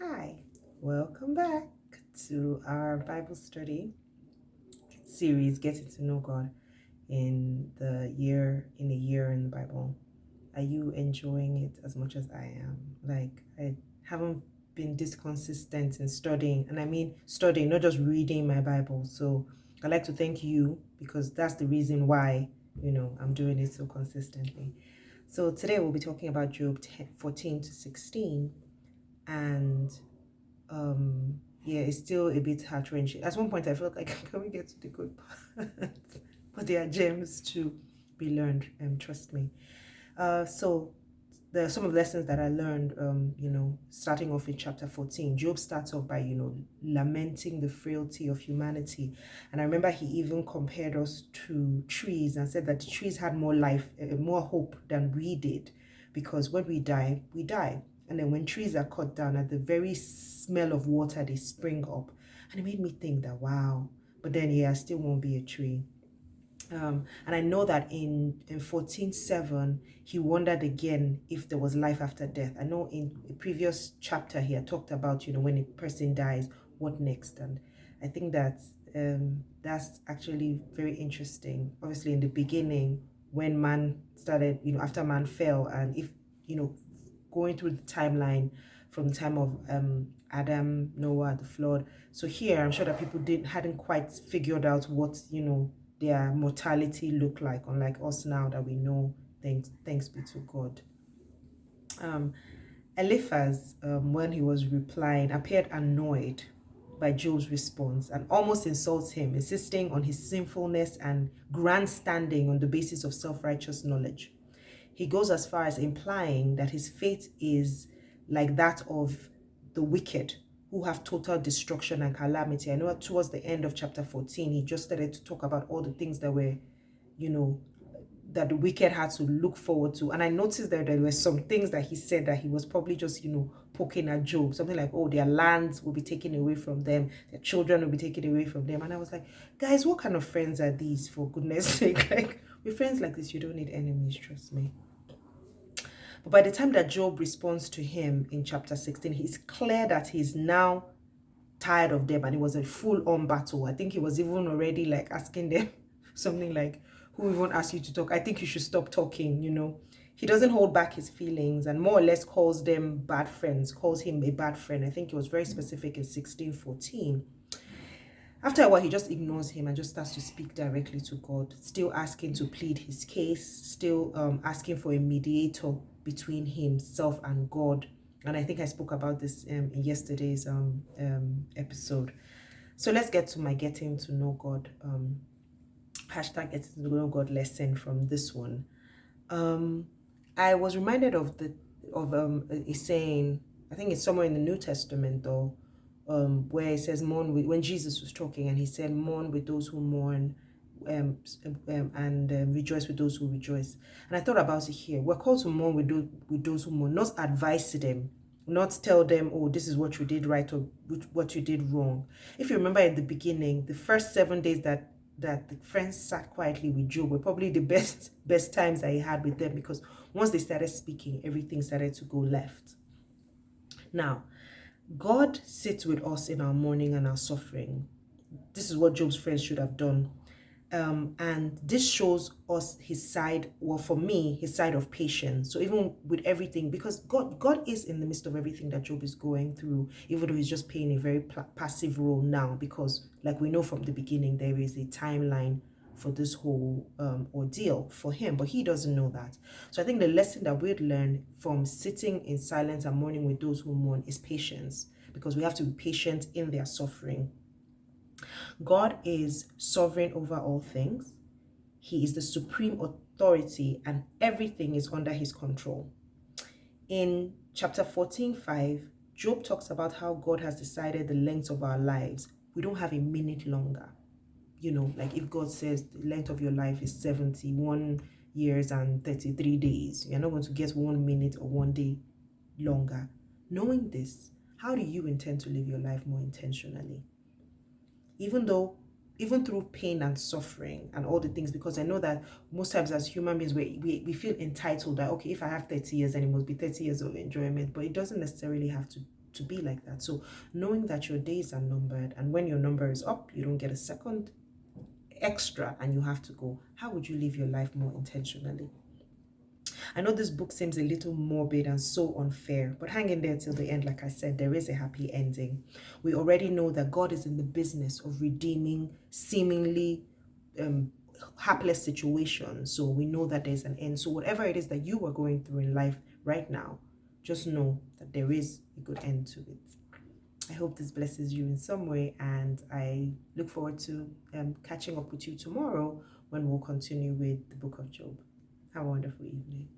Hi, welcome back to our Bible study series, Getting to Know God in a year in the Bible. Are you enjoying it as much as I am? Like, I haven't been this consistent in studying, and I mean studying, not just reading my Bible. So I'd like to thank you because that's the reason why, I'm doing it so consistently. So today we'll be talking about Job 14 to 16, and yeah, it's still a bit heart-wrenching. At one point I felt like, can we get to the good parts? But there are gems to be learned, trust me. So there are some of the lessons that I learned, starting off in chapter 14. Job starts off by, lamenting the frailty of humanity. And I remember he even compared us to trees and said that the trees had more life, more hope than we did. Because when we die, we die. And then when trees are cut down, at the very smell of water, they spring up. And it made me think that, wow. But then, yeah, I still won't be a tree. And I know that in 14:7, he wondered again if there was life after death. I know in the previous chapter he had talked about, when a person dies, what next? And I think that's actually very interesting. Obviously, in the beginning, when man started, after man fell, and if, going through the timeline from the time of Adam, Noah, the flood. So here, I'm sure that people hadn't quite figured out what, their mortality look like, unlike us now that we know. Thanks be to God. Eliphaz, when he was replying, appeared annoyed by Job's response and almost insults him, insisting on his sinfulness and grandstanding on the basis of self-righteous knowledge. He goes as far as implying that his fate is like that of the wicked, who have total destruction and calamity. I know towards the end of chapter 14, he just started to talk about all the things that were, that the wicked had to look forward to. And I noticed that there were some things that he said that he was probably just, poking at Job. Something like, oh, their lands will be taken away from them. Their children will be taken away from them. And I was like, guys, what kind of friends are these, for goodness sake? Like, with friends like this, you don't need enemies, trust me. But by the time that Job responds to him in chapter 16, it's clear that he's now tired of them and it was a full-on battle. I think he was even already like asking them something like, who even asked you to talk? I think you should stop talking, He doesn't hold back his feelings and more or less calls them bad friends, calls him a bad friend. I think he was very specific in 16:14. After a while, he just ignores him and just starts to speak directly to God, still asking to plead his case, still asking for a mediator between himself and God. And I think I spoke about this in yesterday's episode. So let's get to my getting to know God, hashtag getting to know God lesson from this one. I was reminded of a saying, I think it's somewhere in the New Testament though, where it says mourn with, when Jesus was talking and he said mourn with those who mourn, and rejoice with those who rejoice. And I thought about it here. We're called to mourn with those who mourn, not advise them, not tell them, oh, this is what you did right or what you did wrong. If you remember in the beginning, the first 7 days that the friends sat quietly with Job were probably the best times I had with them, because once they started speaking, everything started to go left. Now, God sits with us in our mourning and our suffering. This is what Job's friends should have done. And this shows us his side, well, for me, his side of patience. So even with everything, because God is in the midst of everything that Job is going through, even though he's just playing a very passive role now, because like we know from the beginning, there is a timeline for this whole ordeal for him, but he doesn't know that. So I think the lesson that we'd learn from sitting in silence and mourning with those who mourn is patience, because we have to be patient in their suffering. God is sovereign over all things. He is the supreme authority and everything is under his control. In chapter 14:5, Job talks about how God has decided the length of our lives. We don't have a minute longer. Like if God says the length of your life is 71 years and 33 days, you're not going to get 1 minute or 1 day longer. Knowing this, how do you intend to live your life more intentionally? Even through pain and suffering and all the things, because I know that most times as human beings, we feel entitled that, okay, if I have 30 years, then it must be 30 years of enjoyment, but it doesn't necessarily have to to be like that. So knowing that your days are numbered, and when your number is up, you don't get a second extra and you have to go, how would you live your life more intentionally? I know this book seems a little morbid and so unfair, but hang in there till the end. Like I said, there is a happy ending. We already know that God is in the business of redeeming seemingly hapless situations. So we know that there's an end. So whatever it is that you are going through in life right now, just know that there is a good end to it. I hope this blesses you in some way, and I look forward to catching up with you tomorrow when we'll continue with the book of Job. Have a wonderful evening.